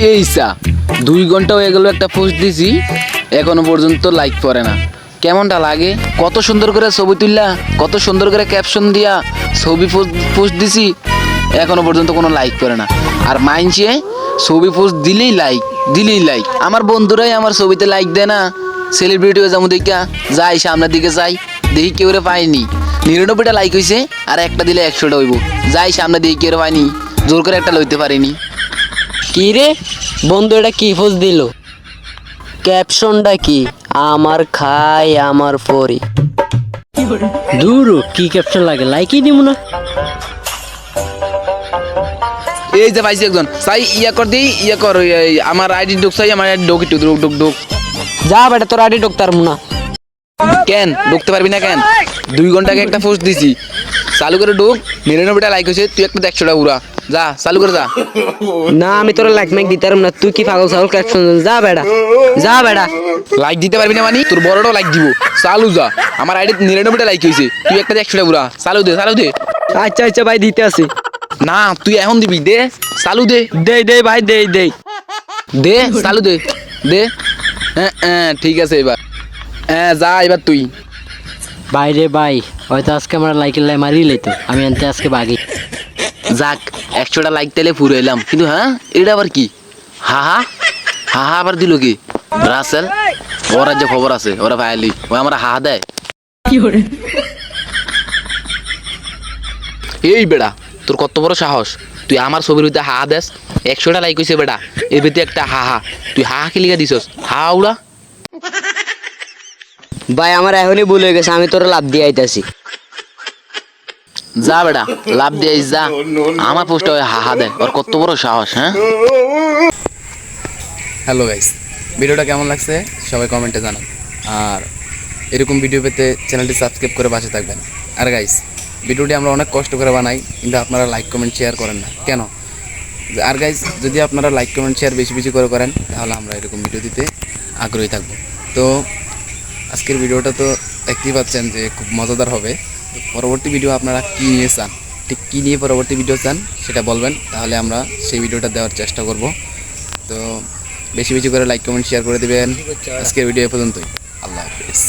এই চা 2 ঘন্টা হয়ে গেল একটা পোস্ট দিছি, এখনো পর্যন্ত লাইক করে না। কেমনটা লাগে? কত সুন্দর করে ছবি তুললা, কত সুন্দর করে ক্যাপশন দিয়া ছবি পোস্ট দিছি, এখনো পর্যন্ত কোনো লাইক করে না। আর মাইনছে ছবি পোস্ট দিলেই লাইক। আমার বন্ধুরাই আমার ছবিতে লাইক দেয় না। সেলিব্রিটি হয়ে যাবো দেখা যাই, সামনের দিকে যাই, দেখি কেউ পাইনি। 99টা লাইক হয়েছে, আর একটা দিলে 100টা হইব। যাই সামনে দিকে কেউ পাইনি, জোর করে একটা লইতে পারিনি। কি রে বন্ধু, এটা কি পোজ দিল? ক্যাপশনটা কি? আমার খাই আমার পরি। দূর, কি ক্যাপশন লাগে, লাইকই দিব না। এই যে পাইছি একজন, চাই ইয়া কর আমার আইডি ঢুক, চাই আমার আইডি ঢুক, একটু ঢুক। যা বেটা, তোর আইডি ঢুকতার না। কেন ঢুকতে পারবি না কেন? 2 ঘন্টা আগে একটা পোস্ট দিছি, চালু করে ঢুক। 99টা লাইক হয়েছে, তুই একটা 100টা উড়া। যা চালু করে যা। না, আমি তোর লাইক মাইক দিতে পারব না। তুই কি পাগল ছাগল ক্যাপশন? যা বেটা। লাইক দিতে পারবি না মানে তোর বড়টাও লাইক দিব। চালু যা, আমার আইডি 99টা লাইক হয়েছে, তুই একটা 100টা উড়া। চালু দে। আচ্ছা ভাই, দিতে আসি। না তুই এখন দিবি, দে চালু দে। দে ভাই, দে। দে চালু দে। হ্যাঁ ঠিক আছে, এবার হ্যাঁ যা, এবার তুই। বাইরে ভাই, হয়তো আজকে আমরা লাইকের লাই মারি লাইতো। আমি আনতে আজকে বাগি। যাক, 100টা লাইক তাইলে পুরো এলাম। কিন্তু হ্যাঁ, এটা আবার কি? হা আবার দিল কি? রাসেল, ওরা যে খবর আছে, ওরা ভাইলি ও আমরা হাহা দেয়। এই বেড়া, তোর কত বড় সাহস, তুই আমার ছবির ভিতরে হাহা দেস? 100টা লাইক হয়েছে বেড়া, এর ভিতরে একটা হাহা। তুই হাহা কি লিখা দিছস? হা উড়া। ভাই আমার এখনই ভুল হয়ে গেছে, আমি তোর লাভ দিয়ে আইতাছি। যা বেড়া, লাভ দিয়ে যা। আমার পোস্টে হাহা দেয়, ওর কত বড় সাহস। হ্যাঁ, হ্যালো গাইস, ভিডিওটা কেমন লাগছে সবাই কমেন্টে জানান। আর এরকম ভিডিও পেতে চ্যানেলটি সাবস্ক্রাইব করে পাশে থাকবেন। আর গাইস, ভিডিওটি আমরা অনেক কষ্ট করে বানাই, কিন্তু আপনারা লাইক কমেন্ট শেয়ার করেন না কেন? আর গাইস, যদি আপনারা লাইক কমেন্ট শেয়ার বেশি করে করেন, তাহলে আমরা এরকম ভিডিও দিতে আগ্রহী থাকবো। তো আজকের ভিডিওটা তো দেখতেই পাচ্ছেন যে খুব মজাদার হবে। তো পরবর্তী ভিডিও আপনারা কী নিয়ে চান, ঠিক কী নিয়ে পরবর্তী ভিডিও চান সেটা বলবেন, তাহলে আমরা সেই ভিডিওটা দেওয়ার চেষ্টা করব। তো বেশি করে লাইক কমেন্ট শেয়ার করে দেবেন। আজকের ভিডিও এ পর্যন্তই। আল্লাহ হাফিজ।